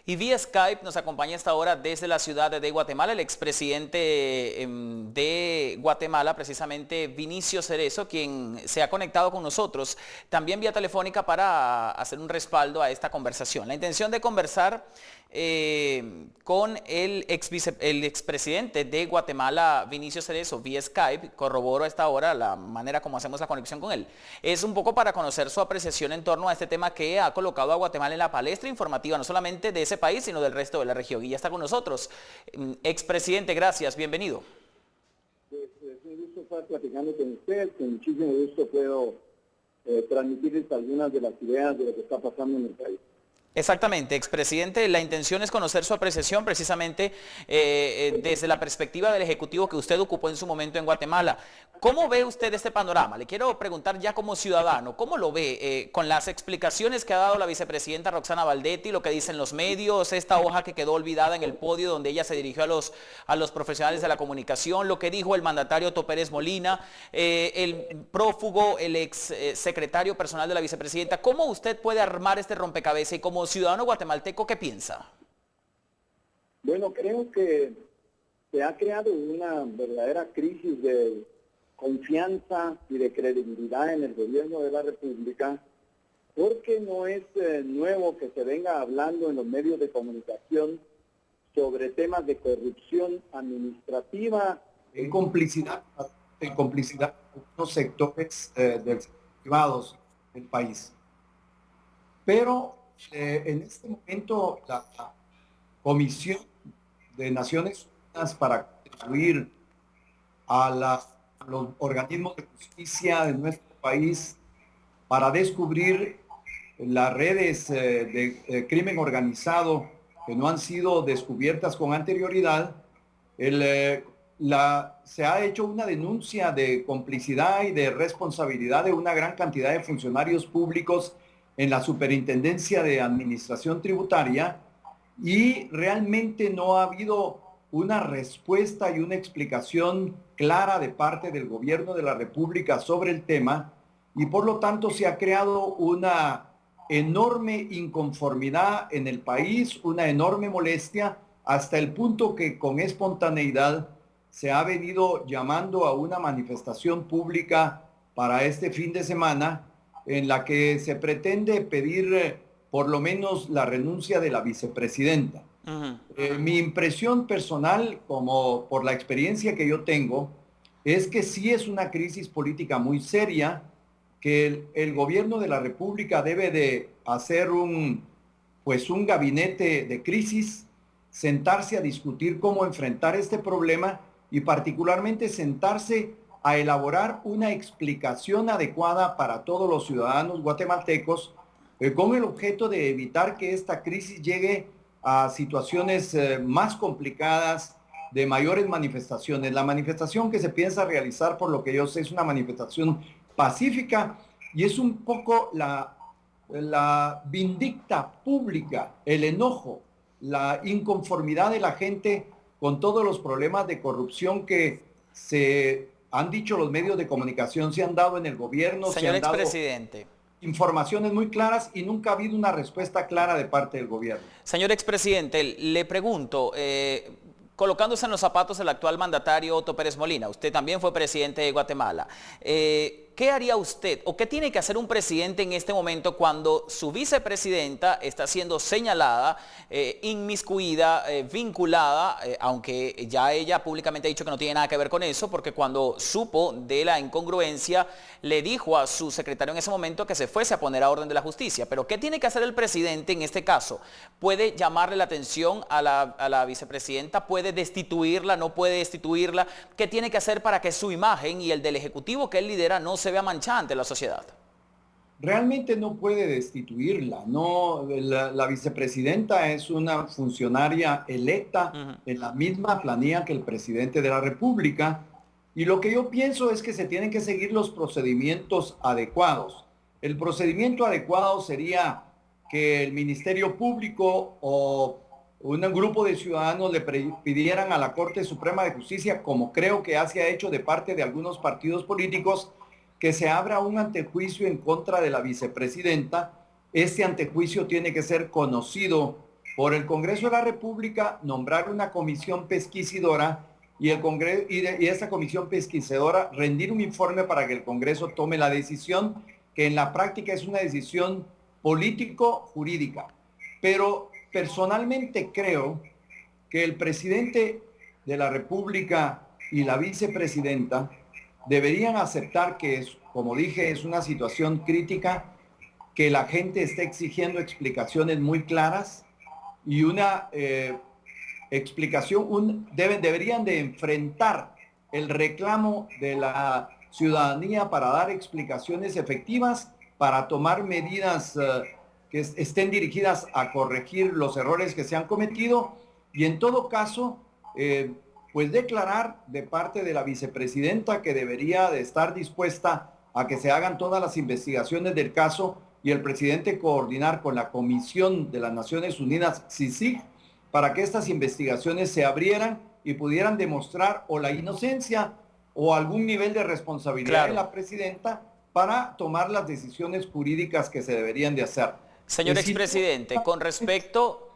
Y vía Skype nos acompaña esta hora desde la ciudad de Guatemala el expresidente de Guatemala, precisamente Vinicio Cerezo, quien se ha conectado con nosotros también vía telefónica para hacer un respaldo a esta conversación. La intención de conversar con el expresidente de Guatemala, Vinicio Cerezo, vía Skype, corroboro a esta hora la manera como hacemos la conexión con él, es un poco para conocer su apreciación en torno a este tema que ha colocado a Guatemala en la palestra informativa, no solamente de ese país, sino del resto de la región. Y ya está con nosotros. Expresidente, gracias, bienvenido. Pues es un gusto estar platicando con usted, con muchísimo gusto puedo transmitirles algunas de las ideas de lo que está pasando en el país. Exactamente, expresidente, la intención es conocer su apreciación precisamente desde la perspectiva del Ejecutivo que usted ocupó en su momento en Guatemala. ¿Cómo ve usted este panorama? Le quiero preguntar ya como ciudadano, ¿cómo lo ve con las explicaciones que ha dado la vicepresidenta Roxana Baldetti, lo que dicen los medios, esta hoja que quedó olvidada en el podio donde ella se dirigió a los profesionales de la comunicación, lo que dijo el mandatario Otto Pérez Molina, el prófugo, el ex secretario personal de la vicepresidenta? ¿Cómo usted puede armar este rompecabezas y como ciudadano guatemalteco, qué piensa? Bueno, creo que se ha creado una verdadera crisis de confianza y de credibilidad en el gobierno de la República, porque no es nuevo que se venga hablando en los medios de comunicación sobre temas de corrupción administrativa. En complicidad con los sectores privados del país. Pero en este momento la Comisión de Naciones Unidas para contribuir a los organismos de justicia de nuestro país para descubrir las redes de crimen organizado que no han sido descubiertas con anterioridad, se ha hecho una denuncia de complicidad y de responsabilidad de una gran cantidad de funcionarios públicos en la Superintendencia de Administración Tributaria y realmente no ha habido una respuesta y una explicación clara de parte del gobierno de la República sobre el tema y por lo tanto se ha creado una enorme inconformidad en el país, una enorme molestia hasta el punto que con espontaneidad se ha venido llamando a una manifestación pública para este fin de semana en la que se pretende pedir por lo menos la renuncia de la vicepresidenta. Mi impresión personal, como por la experiencia que yo tengo, es que sí es una crisis política muy seria, que el gobierno de la República debe de hacer un gabinete de crisis, sentarse a discutir cómo enfrentar este problema y particularmente sentarse a elaborar una explicación adecuada para todos los ciudadanos guatemaltecos con el objeto de evitar que esta crisis llegue a situaciones más complicadas, de mayores manifestaciones. La manifestación que se piensa realizar, por lo que yo sé, es una manifestación pacífica y es un poco la vindicta pública, el enojo, la inconformidad de la gente con todos los problemas de corrupción que se han dicho los medios de comunicación, se han dado en el gobierno, Señor se han dado expresidente. informaciones muy claras y nunca ha habido una respuesta clara de parte del gobierno. Señor expresidente, le pregunto, colocándose en los zapatos del actual mandatario Otto Pérez Molina, usted también fue presidente de Guatemala, ¿qué haría usted o qué tiene que hacer un presidente en este momento cuando su vicepresidenta está siendo señalada, inmiscuida, vinculada, aunque ya ella públicamente ha dicho que no tiene nada que ver con eso, porque cuando supo de la incongruencia le dijo a su secretario en ese momento que se fuese a poner a orden de la justicia? Pero ¿qué tiene que hacer el presidente en este caso? ¿Puede llamarle la atención a la vicepresidenta? ¿Puede destituirla? ¿No puede destituirla? ¿Qué tiene que hacer para que su imagen y el del Ejecutivo que él lidera no se vea manchada ante la sociedad? Realmente no puede destituirla, no, la vicepresidenta es una funcionaria electa en la misma planilla que el presidente de la República y lo que yo pienso es que se tienen que seguir los procedimientos adecuados. El procedimiento adecuado sería que el Ministerio Público o un grupo de ciudadanos le pidieran a la Corte Suprema de Justicia, como creo que se ha hecho de parte de algunos partidos políticos, que se abra un antejuicio en contra de la vicepresidenta. Este antejuicio tiene que ser conocido por el Congreso de la República nombrar una comisión pesquisidora y esa comisión pesquisidora rendir un informe para que el Congreso tome la decisión, que en la práctica es una decisión político-jurídica. Pero personalmente creo que el presidente de la República y la vicepresidenta deberían aceptar que, como dije, es una situación crítica, que la gente esté exigiendo explicaciones muy claras y una explicación, deberían de enfrentar el reclamo de la ciudadanía para dar explicaciones efectivas, para tomar medidas que estén dirigidas a corregir los errores que se han cometido y en todo caso, pues declarar de parte de la vicepresidenta que debería de estar dispuesta a que se hagan todas las investigaciones del caso y el presidente coordinar con la Comisión de las Naciones Unidas, CICIG, para que estas investigaciones se abrieran y pudieran demostrar o la inocencia o algún nivel de responsabilidad de la presidenta para tomar las decisiones jurídicas que se deberían de hacer. Señor expresidente, con respecto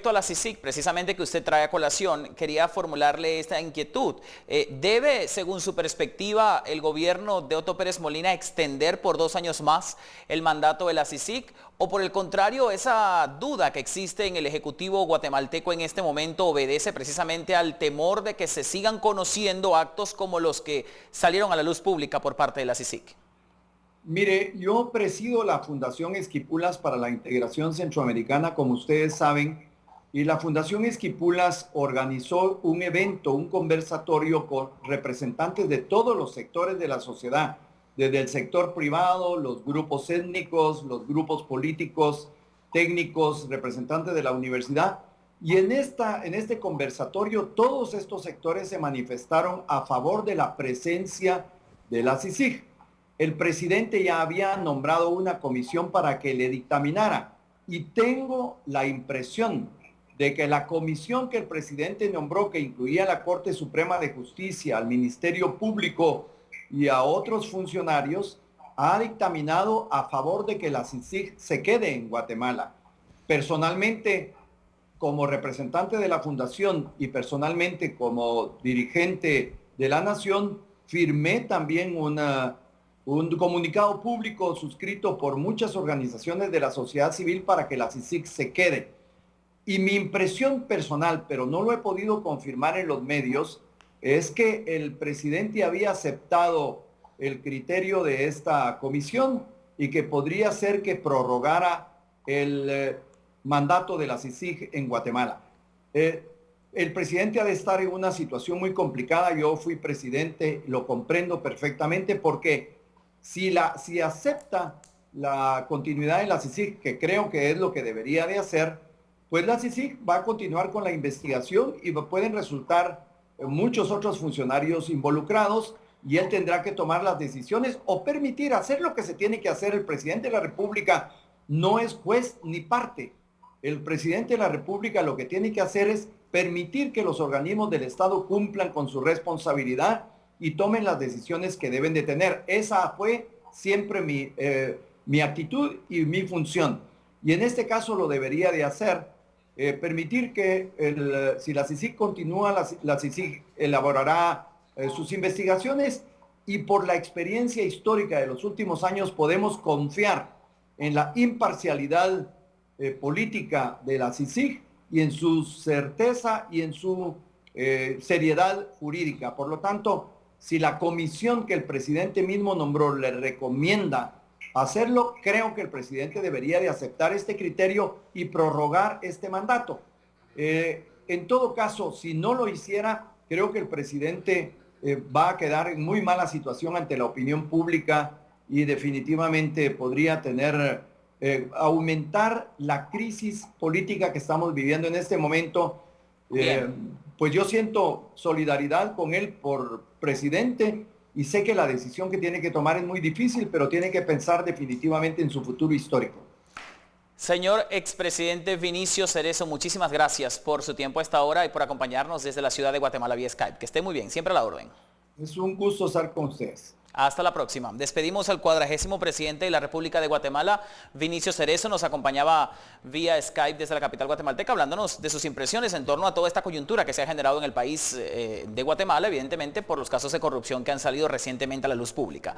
a la CICIG, precisamente que usted trae a colación, quería formularle esta inquietud. ¿Debe, según su perspectiva, el gobierno de Otto Pérez Molina extender por 2 años más el mandato de la CICIG? ¿O por el contrario, esa duda que existe en el Ejecutivo guatemalteco en este momento obedece precisamente al temor de que se sigan conociendo actos como los que salieron a la luz pública por parte de la CICIG? Mire, yo presido la Fundación Esquipulas para la Integración Centroamericana, como ustedes saben, y la Fundación Esquipulas organizó un evento, un conversatorio con representantes de todos los sectores de la sociedad, desde el sector privado, los grupos étnicos, los grupos políticos, técnicos, representantes de la universidad. Y en este conversatorio todos estos sectores se manifestaron a favor de la presencia de la CICIG. El presidente ya había nombrado una comisión para que le dictaminara y tengo la impresión de que la comisión que el presidente nombró, que incluía a la Corte Suprema de Justicia, al Ministerio Público y a otros funcionarios, ha dictaminado a favor de que la CICIG se quede en Guatemala. Personalmente, como representante de la Fundación y personalmente como dirigente de la Nación, firmé también un comunicado público suscrito por muchas organizaciones de la sociedad civil para que la CICIG se quede. Y mi impresión personal, pero no lo he podido confirmar en los medios, es que el presidente había aceptado el criterio de esta comisión y que podría ser que prorrogara el mandato de la CICIG en Guatemala. El presidente ha de estar en una situación muy complicada. Yo fui presidente, lo comprendo perfectamente, porque si acepta la continuidad de la CICIG, que creo que es lo que debería de hacer, pues la CICIG va a continuar con la investigación y pueden resultar muchos otros funcionarios involucrados y él tendrá que tomar las decisiones o permitir hacer lo que se tiene que hacer. El presidente de la República no es juez ni parte. El presidente de la República lo que tiene que hacer es permitir que los organismos del Estado cumplan con su responsabilidad y tomen las decisiones que deben de tener. Esa fue siempre mi actitud y mi función. Y en este caso lo debería de hacer, permitir que si la CICIG continúa, la CICIG elaborará sus investigaciones y por la experiencia histórica de los últimos años podemos confiar en la imparcialidad política de la CICIG y en su certeza y en su seriedad jurídica. Por lo tanto, si la comisión que el presidente mismo nombró le recomienda hacerlo, creo que el presidente debería de aceptar este criterio y prorrogar este mandato. En todo caso, si no lo hiciera, creo que el presidente va a quedar en muy mala situación ante la opinión pública y definitivamente podría aumentar la crisis política que estamos viviendo en este momento. Pues yo siento solidaridad con él por presidente y sé que la decisión que tiene que tomar es muy difícil, pero tiene que pensar definitivamente en su futuro histórico. Señor expresidente Vinicio Cerezo, muchísimas gracias por su tiempo a esta hora y por acompañarnos desde la ciudad de Guatemala vía Skype. Que esté muy bien, siempre a la orden. Es un gusto estar con ustedes. Hasta la próxima. Despedimos al 40º presidente de la República de Guatemala, Vinicio Cerezo. Nos acompañaba vía Skype desde la capital guatemalteca, hablándonos de sus impresiones en torno a toda esta coyuntura que se ha generado en el país de Guatemala, evidentemente por los casos de corrupción que han salido recientemente a la luz pública.